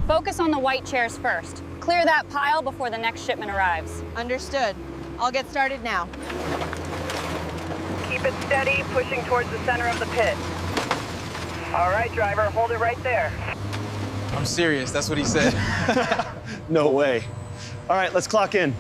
Focus on the white chairs first. Clear that pile before the next shipment arrives. Understood. I'll get started now. Keep it steady, pushing towards the center of the pit. All right, driver, hold it right there. I'm serious, that's what he said. No way. All right, let's clock in.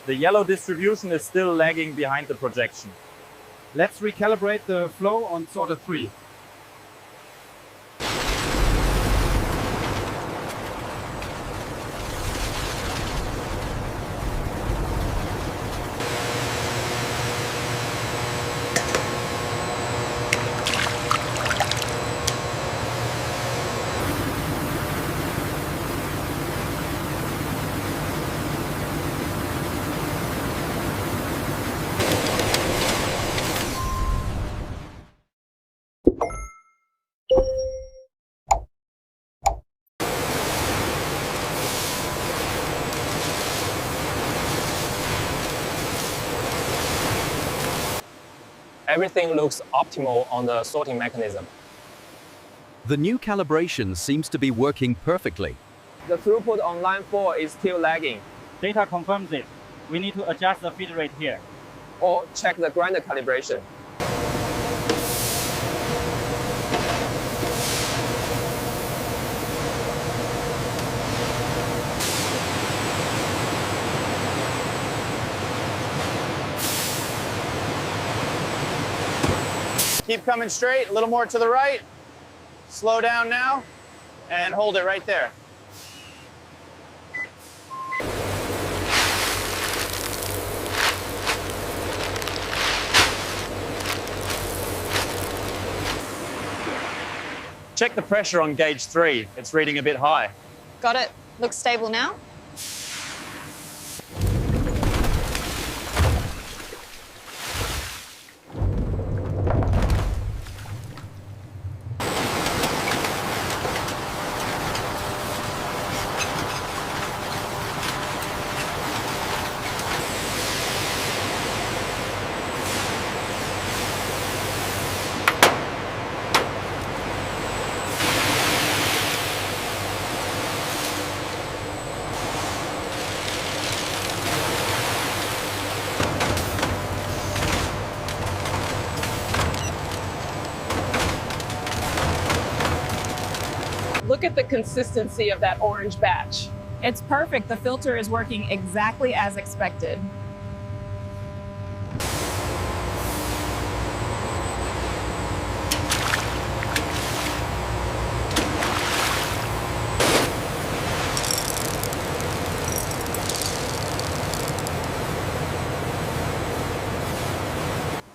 The yellow distribution is still lagging behind the projection. Let's recalibrate the flow on sorter 3. Everything looks optimal on the sorting mechanism. The new calibration seems to be working perfectly. The throughput on line 4 is still lagging. Data confirms it. We need to adjust the feed rate here. Or check the grinder calibration. Keep coming straight, a little more to the right. Slow down now, and hold it right there. Check the pressure on gauge 3. It's reading a bit high. Got it. Looks stable now. Look at the consistency of that orange batch. It's perfect. The filter is working exactly as expected.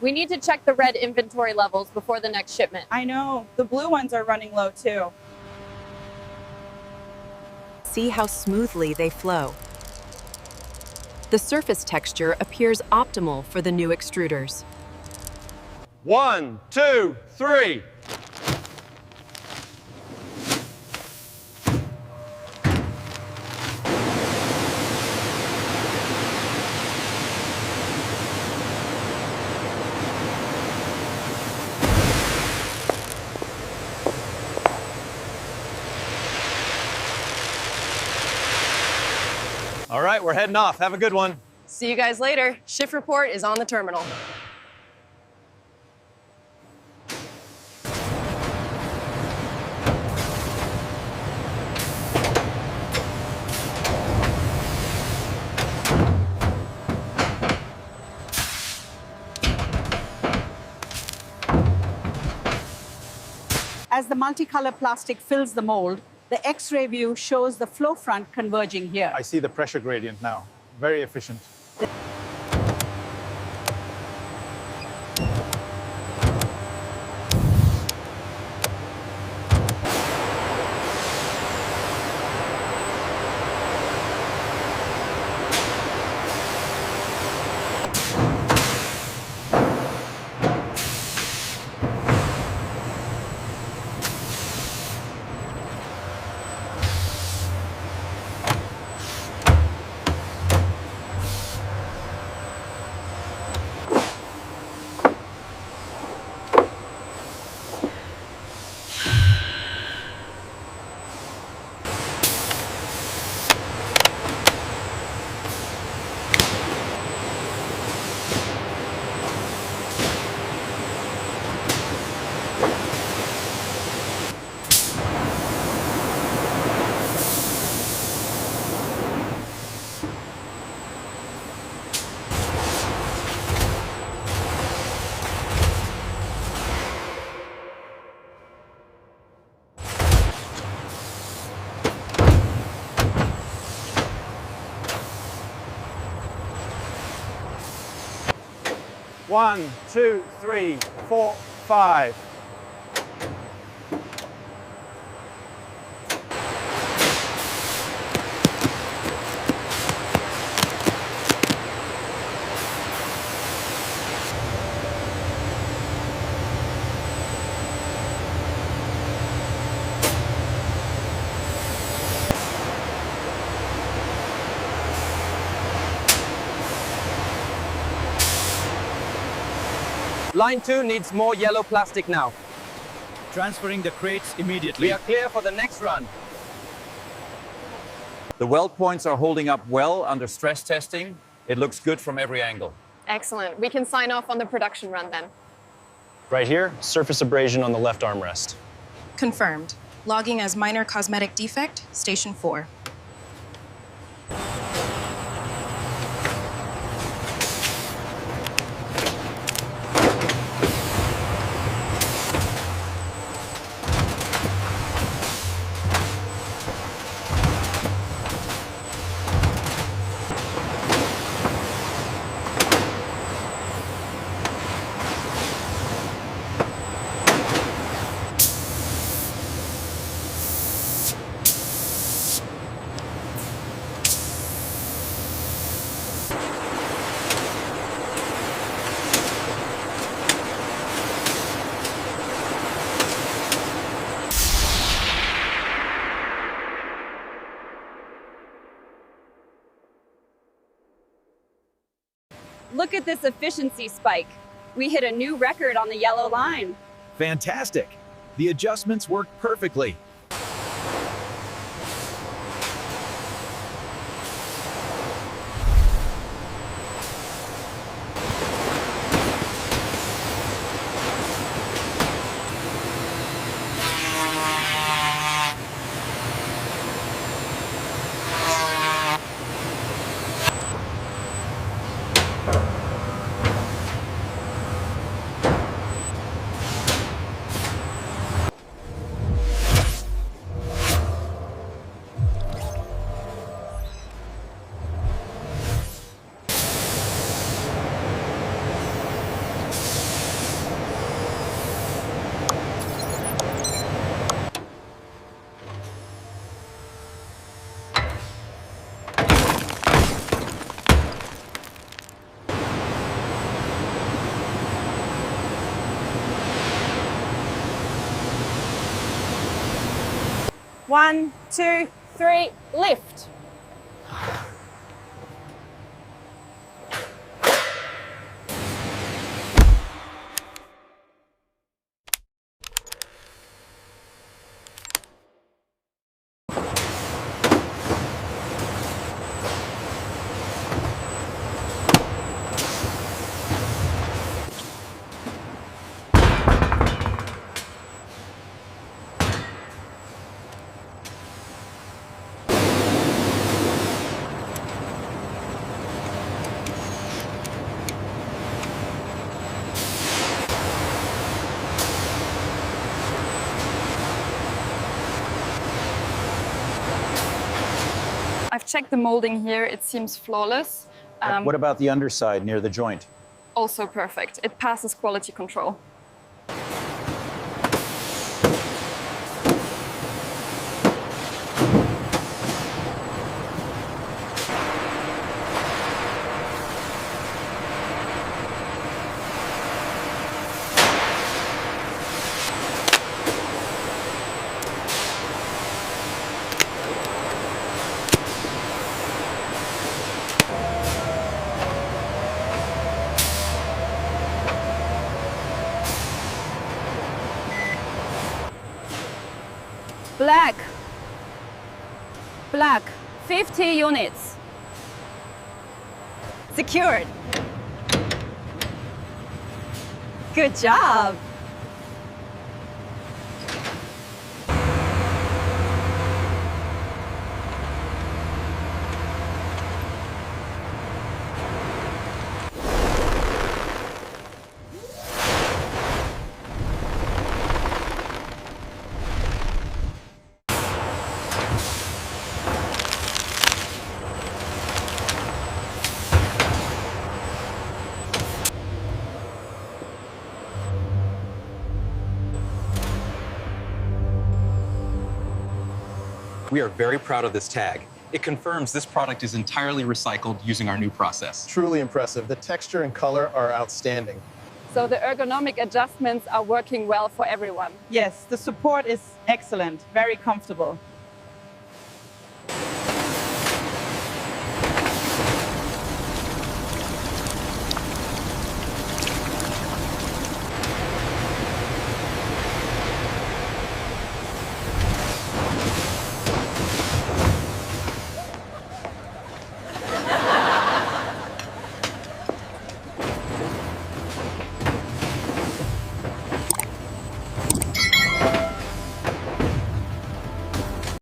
We need to check the red inventory levels before the next shipment. I know. The blue ones are running low too. See how smoothly they flow. The surface texture appears optimal for the new extruders. 1, 2, 3. All right, we're heading off. Have a good one. See you guys later. Shift report is on the terminal. As the multicolor plastic fills the mold, the X-ray view shows the flow front converging here. I see the pressure gradient now. Very efficient. 1, 2, 3, 4, 5. Line 2 needs more yellow plastic now. Transferring the crates immediately. We are clear for the next run. The weld points are holding up well under stress testing. It looks good from every angle. Excellent. We can sign off on the production run then. Right here, surface abrasion on the left armrest. Confirmed. Logging as minor cosmetic defect, Station 4. Look at this efficiency spike. We hit a new record on the yellow line. Fantastic. The adjustments worked perfectly. One, two, three, lift. I've checked the molding here, it seems flawless. What about the underside near the joint? Also perfect. It passes quality control. Black. Black. 50 units. Secured. Good job. We are very proud of this tag. It confirms this product is entirely recycled using our new process. Truly impressive. The texture and color are outstanding. So the ergonomic adjustments are working well for everyone. Yes, the support is excellent, very comfortable.